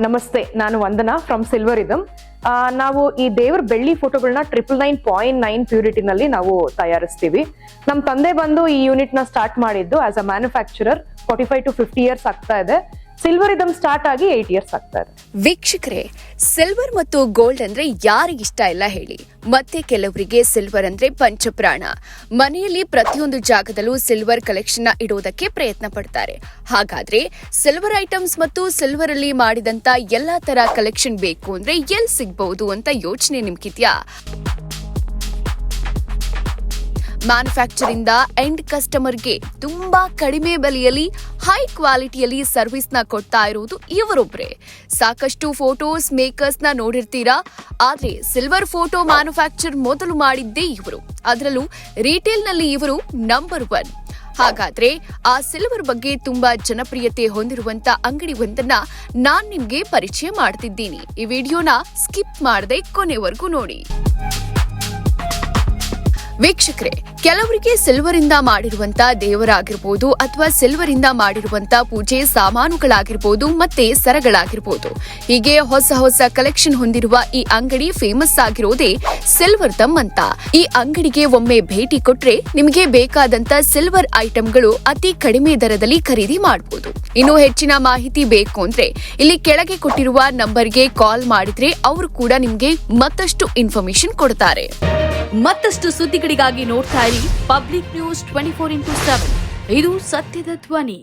ನಮಸ್ತೆ, ನಾನು ವಂದನಾ ಫ್ರಮ್ ಸಿಲ್ವರಿದಮ್. ನಾವು ಈ ದೇವ್ರ ಬೆಳ್ಳಿ ಫೋಟೋಗಳನ್ನ 999.9 ಪ್ಯೂರಿಟಿನಲ್ಲಿ ನಾವು ತಯಾರಿಸ್ತೀವಿ. ನಮ್ಮ ತಂದೆ ಬಂದು ಈ ಯೂನಿಟ್ ನ ಸ್ಟಾರ್ಟ್ ಮಾಡಿದ್ದು as a manufacturer 45 to 50 years ಆಗ್ತಾ ಇದೆ. ಸಿಲ್ವರಿದಮ್ ಸ್ಟಾರ್ಟ್ ಆಗಿ 8 ಇಯರ್ಸ್ ಆಗ್ತಾ ಇದೆ. ವೀಕ್ಷಕರೇ, ಸಿಲ್ವರ್ ಮತ್ತು ಗೋಲ್ಡ್ ಅಂದ್ರೆ ಯಾರಿಗಿಷ್ಟ ಇಲ್ಲ ಹೇಳಿ. ಮತ್ತೆ ಕೆಲವರಿಗೆ ಸಿಲ್ವರ್ ಅಂದ್ರೆ ಪಂಚಪ್ರಾಣ. ಮನೆಯಲ್ಲಿ ಪ್ರತಿಯೊಂದು ಜಾಗದಲ್ಲೂ ಸಿಲ್ವರ್ ಕಲೆಕ್ಷನ್ ನ ಇಡೋದಕ್ಕೆ ಪ್ರಯತ್ನ ಪಡ್ತಾರೆ. ಹಾಗಾದ್ರೆ ಸಿಲ್ವರ್ ಐಟಮ್ಸ್ ಮತ್ತು ಸಿಲ್ವರ್ ಅಲ್ಲಿ ಮಾಡಿದಂತ ಎಲ್ಲಾ ತರ ಕಲೆಕ್ಷನ್ ಬೇಕು ಅಂದ್ರೆ ಎಲ್ಲಿ ಸಿಗಬಹುದು ಅಂತ ಯೋಚನೆ ನಿಮ್ಗಿದ್ಯಾ? ಮ್ಯಾನುಫ್ಯಾಕ್ಚರ್ ಇಂದ ಎಂಡ್ ಕಸ್ಟಮರ್ಗೆ ತುಂಬಾ ಕಡಿಮೆ ಬೆಲೆಯಲ್ಲಿ ಹೈ ಕ್ವಾಲಿಟಿಯಲ್ಲಿ ಸರ್ವಿಸ್ ನ ಕೊಡ್ತಾ ಇರುವುದು ಇವರೊಬ್ರೆ. ಸಾಕಷ್ಟು ಫೋಟೋಸ್ ಮೇಕರ್ಸ್ ನ ನೋಡಿರ್ತೀರಾ, ಆದ್ರೆ ಸಿಲ್ವರ್ ಫೋಟೋ ಮ್ಯಾನುಫ್ಯಾಕ್ಚರ್ ಮೊದಲು ಮಾಡಿದ್ದೇ ಇವರು. ಅದರಲ್ಲೂ ರಿಟೇಲ್ ನಲ್ಲಿ ಇವರು ನಂಬರ್ 1. ಹಾಗಾದ್ರೆ ಆ ಸಿಲ್ವರ್ ಬಗ್ಗೆ ತುಂಬಾ ಜನಪ್ರಿಯತೆ ಹೊಂದಿರುವಂತ ಅಂಗಡಿ ಒಂದನ್ನ ನಾನ್ ನಿಮ್ಗೆ ಪರಿಚಯ ಮಾಡ್ತಿದ್ದೀನಿ. ಈ ವಿಡಿಯೋನ ಸ್ಕಿಪ್ ಮಾಡದೆ ಕೊನೆವರೆಗೂ ನೋಡಿ. ವೀಕ್ಷಕರೇ, ಕೆಲವರಿಗೆ ಸಿಲ್ವರ್ ಇಂದ ಮಾಡಿರುವಂತ ದೇವರಾಗಿರ್ಬೋದು ಅಥವಾ ಸಿಲ್ವರ್ ಇಂದ ಮಾಡಿರುವಂತ ಪೂಜೆ ಸಾಮಾನುಗಳಾಗಿರ್ಬೋದು ಮತ್ತೆ ಸರಗಳಾಗಿರ್ಬೋದು, ಹೀಗೆ ಹೊಸ ಹೊಸ ಕಲೆಕ್ಷನ್ ಹೊಂದಿರುವ ಈ ಅಂಗಡಿ ಫೇಮಸ್ ಆಗಿರೋದೇ ಸಿಲ್ವರಿದಮ್ ಅಂತ. ಈ ಅಂಗಡಿಗೆ ಒಮ್ಮೆ ಭೇಟಿ ಕೊಟ್ರೆ ನಿಮಗೆ ಬೇಕಾದಂತ ಸಿಲ್ವರ್ ಐಟಂಗಳು ಅತಿ ಕಡಿಮೆ ದರದಲ್ಲಿ ಖರೀದಿ ಮಾಡಬಹುದು. ಇನ್ನು ಹೆಚ್ಚಿನ ಮಾಹಿತಿ ಬೇಕು ಅಂದ್ರೆ ಇಲ್ಲಿ ಕೆಳಗೆ ಕೊಟ್ಟಿರುವ ನಂಬರ್ಗೆ ಕಾಲ್ ಮಾಡಿದ್ರೆ ಅವರು ಕೂಡ ನಿಮ್ಗೆ ಮತ್ತಷ್ಟು ಇನ್ಫಾರ್ಮೇಶನ್ ಕೊಡ್ತಾರೆ. ಮತ್ತಷ್ಟು ಸುದ್ದಿಗಳಿಗಾಗಿ ನೋಡ್ತಾ ಇರಿ ಪಬ್ಲಿಕ್ ನ್ಯೂಸ್ 24x7. ಇದು ಸತ್ಯದ ಧ್ವನಿ.